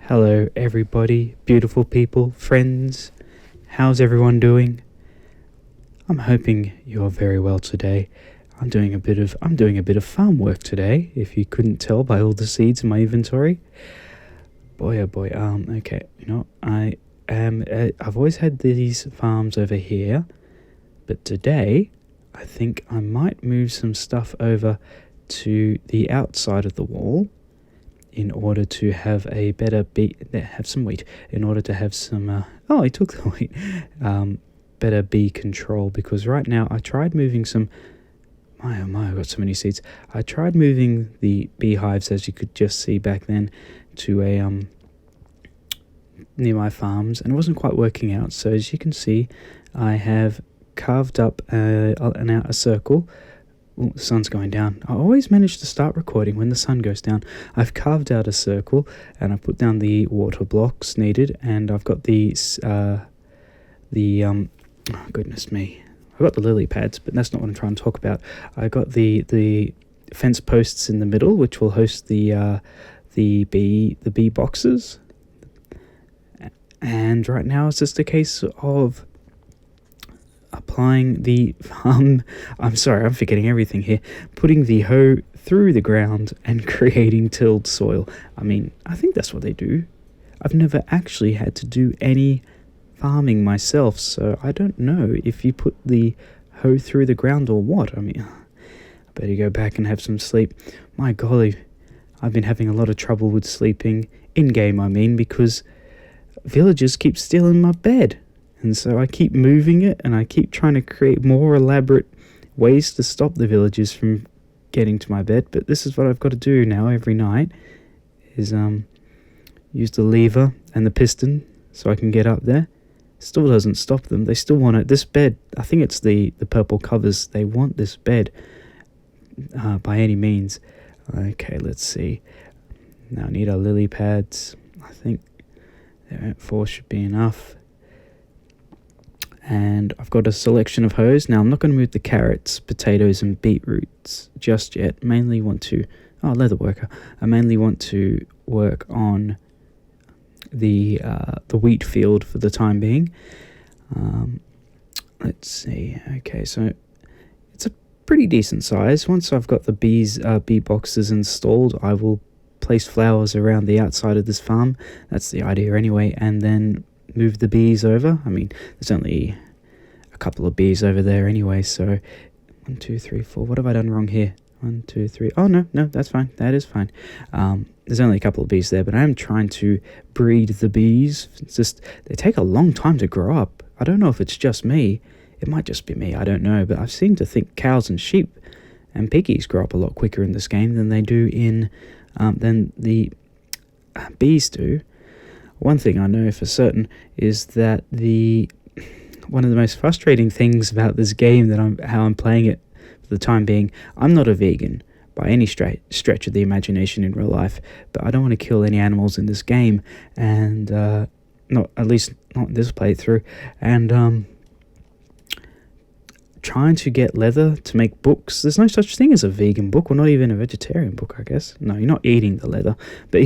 Hello, everybody, beautiful people, friends. How's everyone doing? I'm hoping you're very well today. I'm doing a bit of farm work today. If you couldn't tell by all the seeds in my inventory. Boy, oh boy. Okay. I've always had these farms over here, but today I think I might move some stuff over to the outside of the wall, in order to have a better have some wheat, in order to have some, I took the wheat, better bee control, because right now I tried moving some, my oh my, I've got so many seeds. I tried moving the beehives, as you could just see back then, to a, near my farms, and it wasn't quite working out. So as you can see, I have carved up a circle. Ooh, the sun's going down. I always manage to start recording when the sun goes down. I've carved out a circle and I put down the water blocks needed, and I've got oh goodness me, I've got the lily pads, but that's not what I'm trying to talk about. I got the fence posts in the middle, which will host the bee boxes. And right now it's just a case of applying the I'm forgetting everything here. Putting the hoe through the ground and creating tilled soil. I mean, I think that's what they do. I've never actually had to do any farming myself, so I don't know if you put the hoe through the ground or what. I mean, I better go back and have some sleep. My golly, I've been having a lot of trouble with sleeping in-game, because villagers keep stealing my bed. And so I keep moving it, and I keep trying to create more elaborate ways to stop the villagers from getting to my bed. But this is what I've got to do now every night, is use the lever and the piston so I can get up there. Still doesn't stop them. They still want it. This bed, I think it's the purple covers. They want this bed by any means. Okay, let's see. Now I need our lily pads. I think 4 should be enough. And I've got a selection of hoes. Now I'm not going to move the carrots, potatoes and beetroots just yet. Mainly want to, leather worker. I mainly want to work on the wheat field for the time being. Let's see. Okay, so it's a pretty decent size. Once I've got the bee boxes installed, I will place flowers around the outside of this farm. That's the idea anyway, and then move the bees over. I mean, there's only a couple of bees over there anyway, so 1, 2, 3, 4. What have I done wrong here? 1, 2, 3. Oh, no, that's fine. That is fine. There's only a couple of bees there, but I am trying to breed the bees. It's just, they take a long time to grow up. I don't know if it's just me. It might just be me, I don't know, but I seem to think cows and sheep and piggies grow up a lot quicker in this game than they do than the bees do. One thing I know for certain is that one of the most frustrating things about this game, how I'm playing it for the time being, I'm not a vegan by any stretch of the imagination in real life, but I don't want to kill any animals in this game, and not in this playthrough, and trying to get leather to make books. There's no such thing as a vegan book, or not even a vegetarian book, I guess. No, you're not eating the leather, but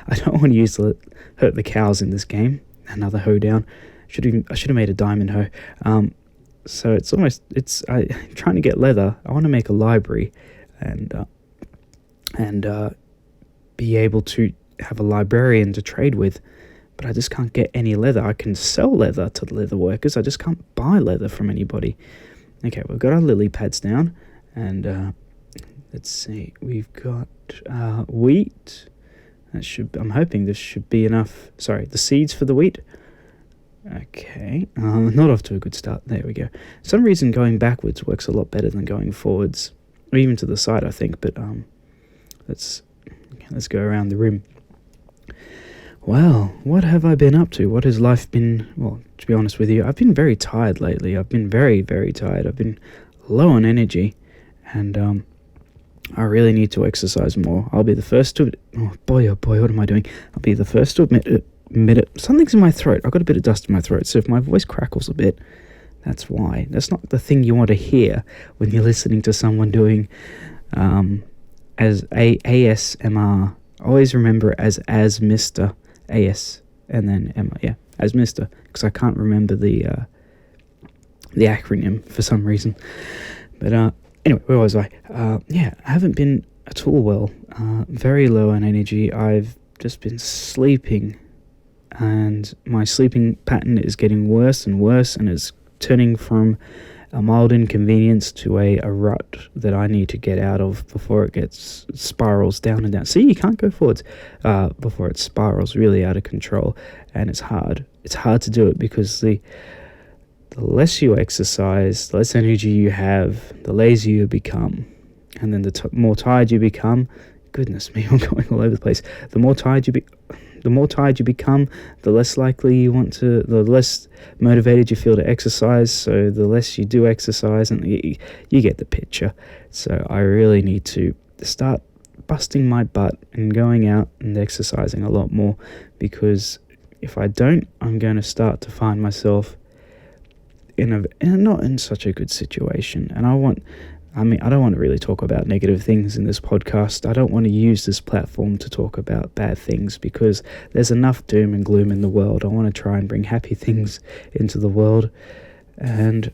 I don't want to hurt the cows in this game. Another hoe down. I should have made a diamond hoe. So trying to get leather. I want to make a library, and be able to have a librarian to trade with, but I just can't get any leather. I can sell leather to the leather workers. I just can't buy leather from anybody. Okay, we've got our lily pads down, and let's see, we've got wheat. I'm hoping this should be enough. Sorry, the seeds for the wheat. Okay, not off to a good start. There we go. For some reason going backwards works a lot better than going forwards, or even to the side, I think. But let's go around the rim. Well, what have I been up to? What has life been? Well, to be honest with you, I've been very tired lately. I've been very, very tired. I've been low on energy, and I really need to exercise more. I'll be the first to... Oh boy, what am I doing? I'll be the first to admit it. Something's in my throat. I've got a bit of dust in my throat, so if my voice crackles a bit, that's why. That's not the thing you want to hear when you're listening to someone doing ASMR. Always remember as Mr. AS and then Emma, yeah, as Mr. Because I can't remember the acronym for some reason. But anyway, where was I? I haven't been at all well. Very low on energy. I've just been sleeping, and my sleeping pattern is getting worse and worse, and it's turning from a mild inconvenience to a rut that I need to get out of before it spirals down and down. See, you can't go forwards before it spirals really out of control, and it's hard. It's hard to do it because the less you exercise, the less energy you have, the lazier you become. And then the more tired you become, goodness me, I'm going all over the place. The more tired you become, the less likely the less motivated you feel to exercise. So the less you do exercise, and you get the picture. So I really need to start busting my butt and going out and exercising a lot more, because if I don't, I'm going to start to find myself not in such a good situation. And I don't want to really talk about negative things in this podcast. I don't want to use this platform to talk about bad things, because there's enough doom and gloom in the world. I want to try and bring happy things into the world. And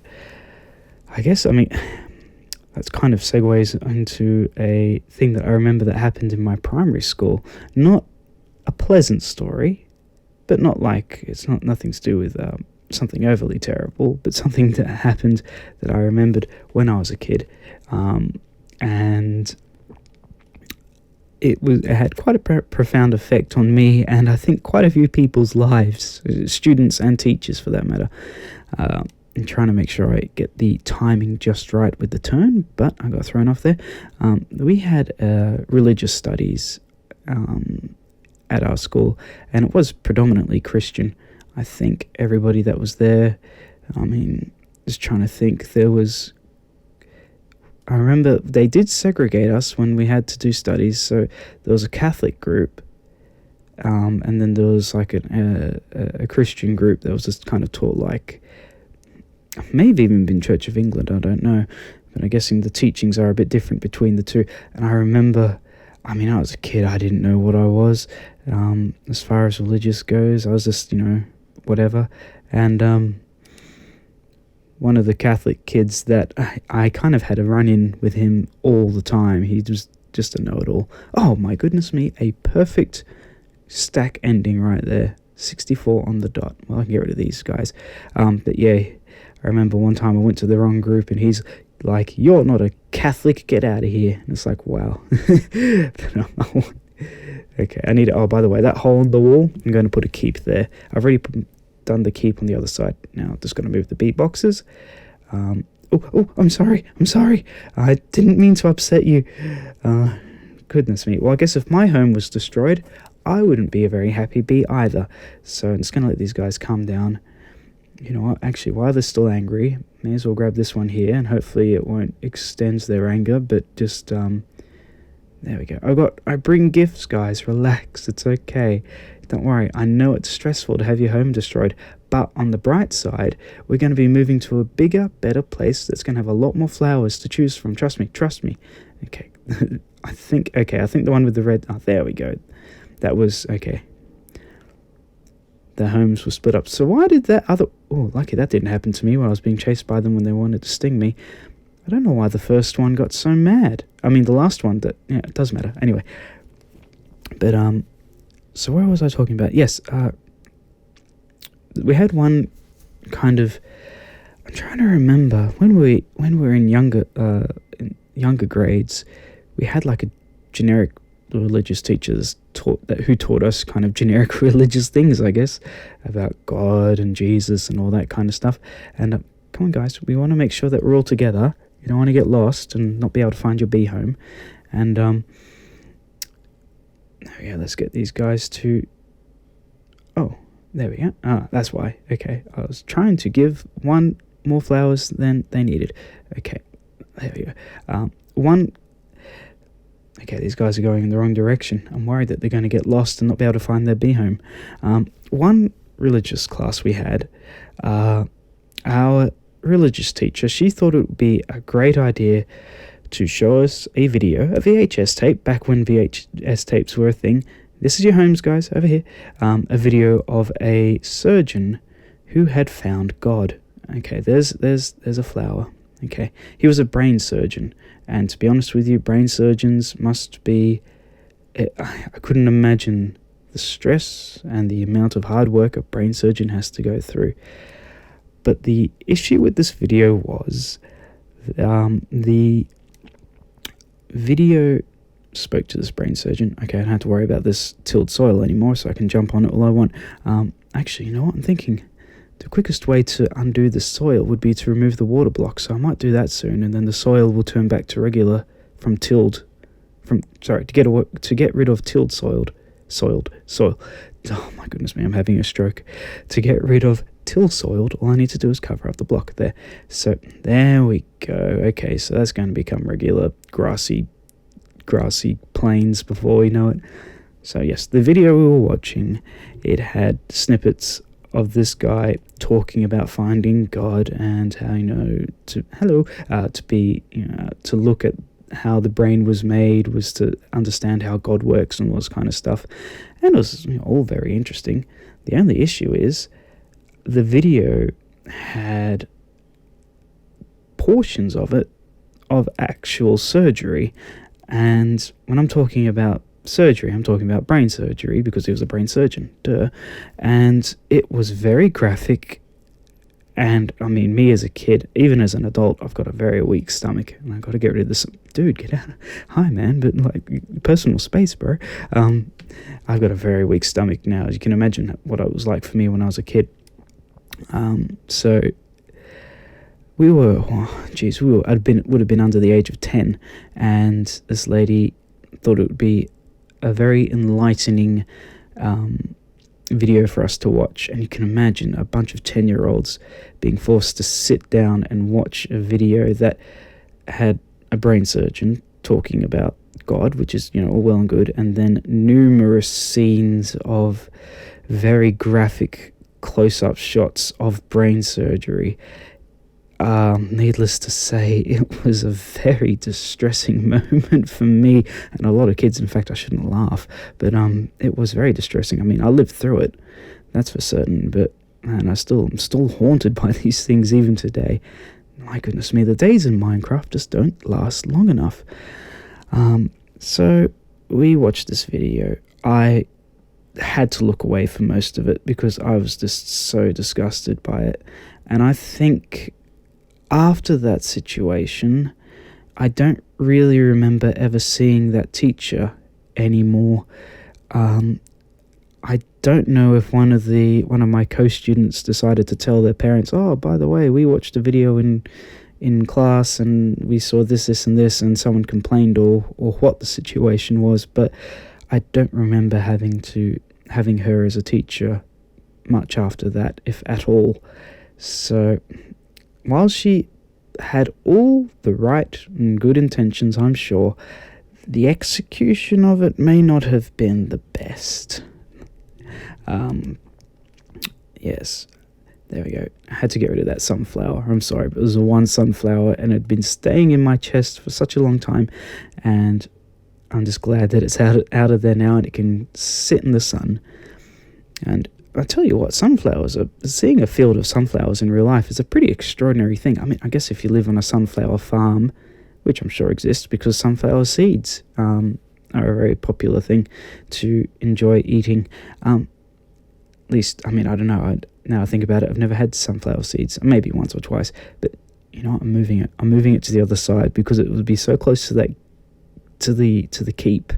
I guess, that's kind of segues into a thing that I remember that happened in my primary school. Not a pleasant story, but nothing to do with something overly terrible, but something that happened that I remembered when I was a kid, and it had quite a profound effect on me, and I think quite a few people's lives, students and teachers for that matter. I'm trying to make sure I get the timing just right with the turn, but I got thrown off there. We had religious studies at our school, and it was predominantly Christian. I think everybody that was there, just trying to think, I remember they did segregate us when we had to do studies. So there was a Catholic group, and then there was like a Christian group that was just kind of taught like, maybe even been Church of England, I don't know, but I'm guessing the teachings are a bit different between the two. And I remember, I was a kid, I didn't know what I was, as far as religious goes. I was just, whatever. And one of the Catholic kids that I kind of had a run-in with him all the time. He was just a know-it-all. Oh my goodness me, a perfect stack ending right there. 64 on the dot. Well, I can get rid of these guys. But yeah, I remember one time I went to the wrong group, and he's like, "You're not a Catholic, get out of here." And it's like, wow. Okay, I need, by the way, that hole in the wall, I'm going to put a keep there. I've already done the keep on the other side. Now I'm just going to move the beat boxes. I'm sorry. I didn't mean to upset you. Goodness me. Well, I guess if my home was destroyed, I wouldn't be a very happy bee either. So I'm just going to let these guys calm down. You know what? Actually, while they're still angry, may as well grab this one here, and hopefully it won't extend their anger, but just, there we go. I bring gifts, guys. Relax. It's okay. Don't worry. I know it's stressful to have your home destroyed, but on the bright side, we're going to be moving to a bigger, better place that's going to have a lot more flowers to choose from. Trust me. Okay. I think the one with the red, there we go. That was, okay. Their homes were split up. So why did lucky that didn't happen to me when I was being chased by them when they wanted to sting me. I don't know why the first one got so mad. The last one, it does matter. Anyway. But, so where was I talking about? Yes, we had one kind of, I'm trying to remember, when we were in younger grades, we had like a generic religious teachers who taught us kind of generic religious things, I guess, about God and Jesus and all that kind of stuff. And come on, guys, we want to make sure that we're all together. You don't want to get lost and not be able to find your bee home. And let's get these guys to. Oh, there we go. That's why. Okay, I was trying to give one more flowers than they needed. Okay, there we go. Okay, these guys are going in the wrong direction. I'm worried that they're going to get lost and not be able to find their bee home. One religious class we had, our religious teacher, she thought it would be a great idea to show us a video, a VHS tape, back when VHS tapes were a thing, this is your Holmes, guys, over here. A video of a surgeon who had found God. Okay, there's a flower. Okay, he was a brain surgeon, and to be honest with you, brain surgeons must be. I couldn't imagine the stress and the amount of hard work a brain surgeon has to go through. But the issue with this video was the video spoke to this brain surgeon. Okay, I don't have to worry about this tilled soil anymore, so I can jump on it all I want. Actually, you know what I'm thinking? The quickest way to undo the soil would be to remove the water block, so I might do that soon, and then the soil will turn back to regular to get rid of tilled soil. Oh my goodness me, I'm having a stroke. To get rid of soiled, all I need to do is cover up the block there. So there we go. Okay, so that's going to become regular grassy plains before we know it. So yes, the video we were watching, it had snippets of this guy talking about finding God and how to look at how the brain was made, was to understand how God works and all this kind of stuff, and it was all very interesting. The only issue is the video had portions of it of actual surgery, and when I'm talking about surgery, I'm talking about brain surgery because he was a brain surgeon, and it was very graphic. And I mean, me as a kid, even as an adult, I've got a very weak stomach, and I've got to get rid of this. Dude, get out! Hi, man, but like personal space, bro. I've got a very weak stomach now. As you can imagine, what it was like for me when I was a kid. So we were, would have been under the age of 10, and this lady thought it would be a very enlightening video for us to watch. And you can imagine a bunch of 10-year-olds being forced to sit down and watch a video that had a brain surgeon talking about God, which is, all well and good, and then numerous scenes of very graphic close-up shots of brain surgery. Needless to say, it was a very distressing moment for me and a lot of kids. In fact, I shouldn't laugh, but it was very distressing. I mean, I lived through it, that's for certain, but man, I'm still haunted by these things even today. My goodness me, the days in Minecraft just don't last long enough. So we watched this video. I had to look away for most of it because I was just so disgusted by it, and I think after that situation, I don't really remember ever seeing that teacher anymore. I don't know if one of my co-students decided to tell their parents, "Oh, by the way, we watched a video in class and we saw this and this," and someone complained, or what the situation was. But I don't remember having her as a teacher much after that, if at all. So while she had all the right and good intentions, I'm sure, the execution of it may not have been the best. Yes, there we go. I had to get rid of that sunflower. I'm sorry, but it was the one sunflower, and it had been staying in my chest for such a long time, and I'm just glad that it's out of there now and it can sit in the sun. And I tell you what, seeing a field of sunflowers in real life is a pretty extraordinary thing. I mean, I guess if you live on a sunflower farm, which I'm sure exists because sunflower seeds are a very popular thing to enjoy eating. At least, I mean, I don't know. Now I think about it, I've never had sunflower seeds. Maybe once or twice, but you know what? I'm moving it to the other side because it would be so close to that, to the keep,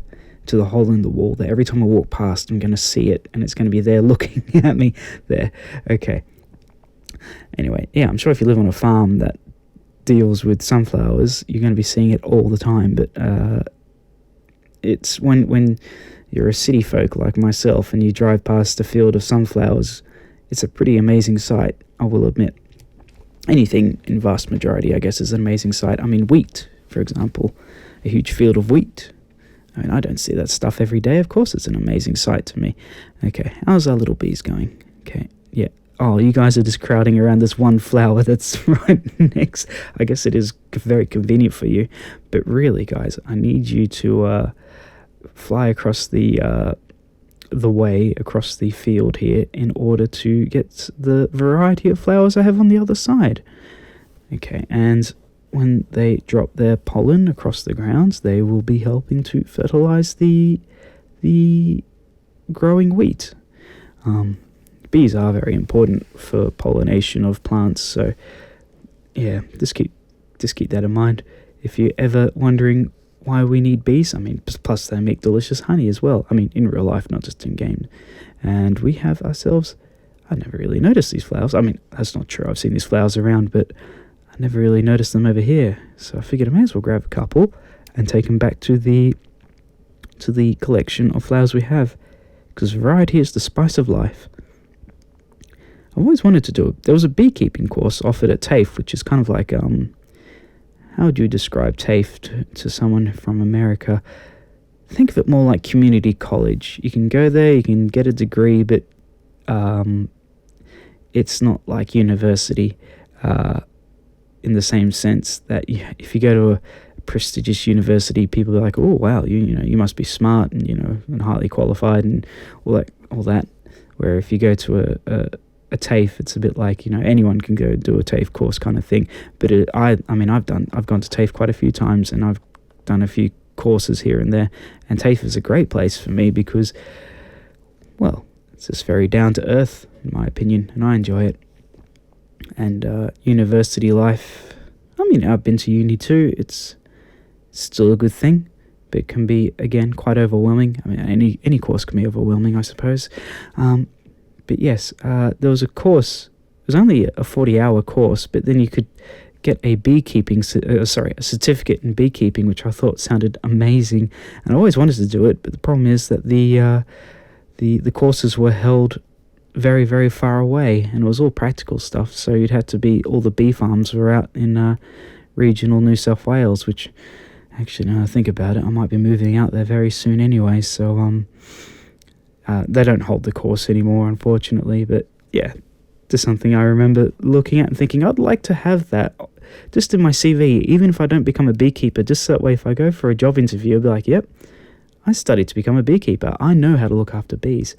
to the hole in the wall, that every time I walk past, I'm going to see it, and it's going to be there looking at me there. Okay. Anyway, yeah, I'm sure if you live on a farm that deals with sunflowers, you're going to be seeing it all the time. But it's when you're a city folk like myself and you drive past a field of sunflowers, it's a pretty amazing sight, I will admit. Anything in vast majority, I guess, is an amazing sight. I mean, wheat, for example, a huge field of wheat. I mean, I don't see that stuff every day. Of course, it's an amazing sight to me. Okay, how's our little bees going? Okay, yeah. Oh, you guys are just crowding around this one flower that's right next. I guess it is very convenient for you. But really, guys, I need you to fly across the the way across the field here in order to get the variety of flowers I have on the other side. Okay, and when they drop their pollen across the grounds, they will be helping to fertilize the growing wheat. Bees are very important for pollination of plants, so yeah, just keep that in mind. If you're ever wondering why we need bees, I mean, plus they make delicious honey as well. I mean, in real life, not just in game. And we have ourselves, I never really noticed these flowers. I mean, that's not true. I've seen these flowers around, but I never really noticed them over here. So I figured I may as well grab a couple and take them back to the collection of flowers we have, because variety is the spice of life. I've always wanted to do it. There was a beekeeping course offered at TAFE, which is kind of like, how would you describe TAFE to someone from America? Think of it more like community college. You can go there, you can get a degree, but it's not like university in the same sense that if you go to a prestigious university, people are like, oh wow, you must be smart and and highly qualified and all that. Where if you go to a TAFE, it's a bit like anyone can go do a TAFE course kind of thing. But I've gone to TAFE quite a few times, and I've done a few courses here and there. And TAFE is a great place for me because, well, it's just very down to earth in my opinion, and I enjoy it. And university life, I mean, I've been to uni too. It's still a good thing, but it can be again quite overwhelming. I mean, any course can be overwhelming, I suppose. But yes, there was a course. It was only a 40-hour course, but then you could get a a certificate in beekeeping, which I thought sounded amazing, and I always wanted to do it. But the problem is that the courses were held very, very far away, and it was all practical stuff. So you'd have to be. All the bee farms were out in regional New South Wales, which actually, now I think about it, I might be moving out there very soon anyway. So they don't hold the course anymore, unfortunately, but yeah, just something I remember looking at and thinking, I'd like to have that just in my CV, even if I don't become a beekeeper, just so that way if I go for a job interview, I'll be like, yep, I studied to become a beekeeper. I know how to look after bees.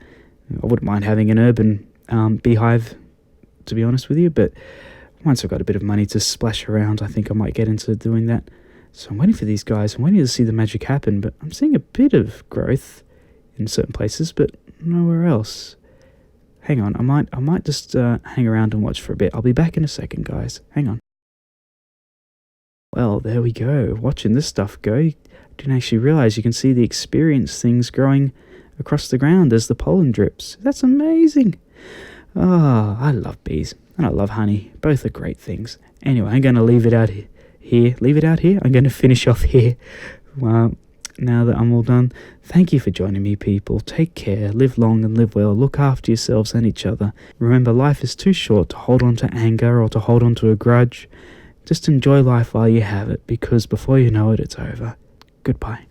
I wouldn't mind having an urban beehive, to be honest with you, but once I've got a bit of money to splash around, I think I might get into doing that. So I'm waiting for these guys. I'm waiting to see the magic happen, but I'm seeing a bit of growth in certain places, but nowhere else. Hang on, I might just hang around and watch for a bit. I'll be back in a second, guys. Hang on. Well, there we go. Watching this stuff go. You didn't actually realize you can see the experience things growing across the ground as the pollen drips. That's amazing. Oh, I love bees and I love honey. Both are great things. Anyway, I'm going to leave it out here. Leave it out here? I'm going to finish off here. Well, now that I'm all done, thank you for joining me, people. Take care, live long and live well, look after yourselves and each other. Remember, life is too short to hold on to anger or to hold on to a grudge. Just enjoy life while you have it, because before you know it, it's over. Goodbye.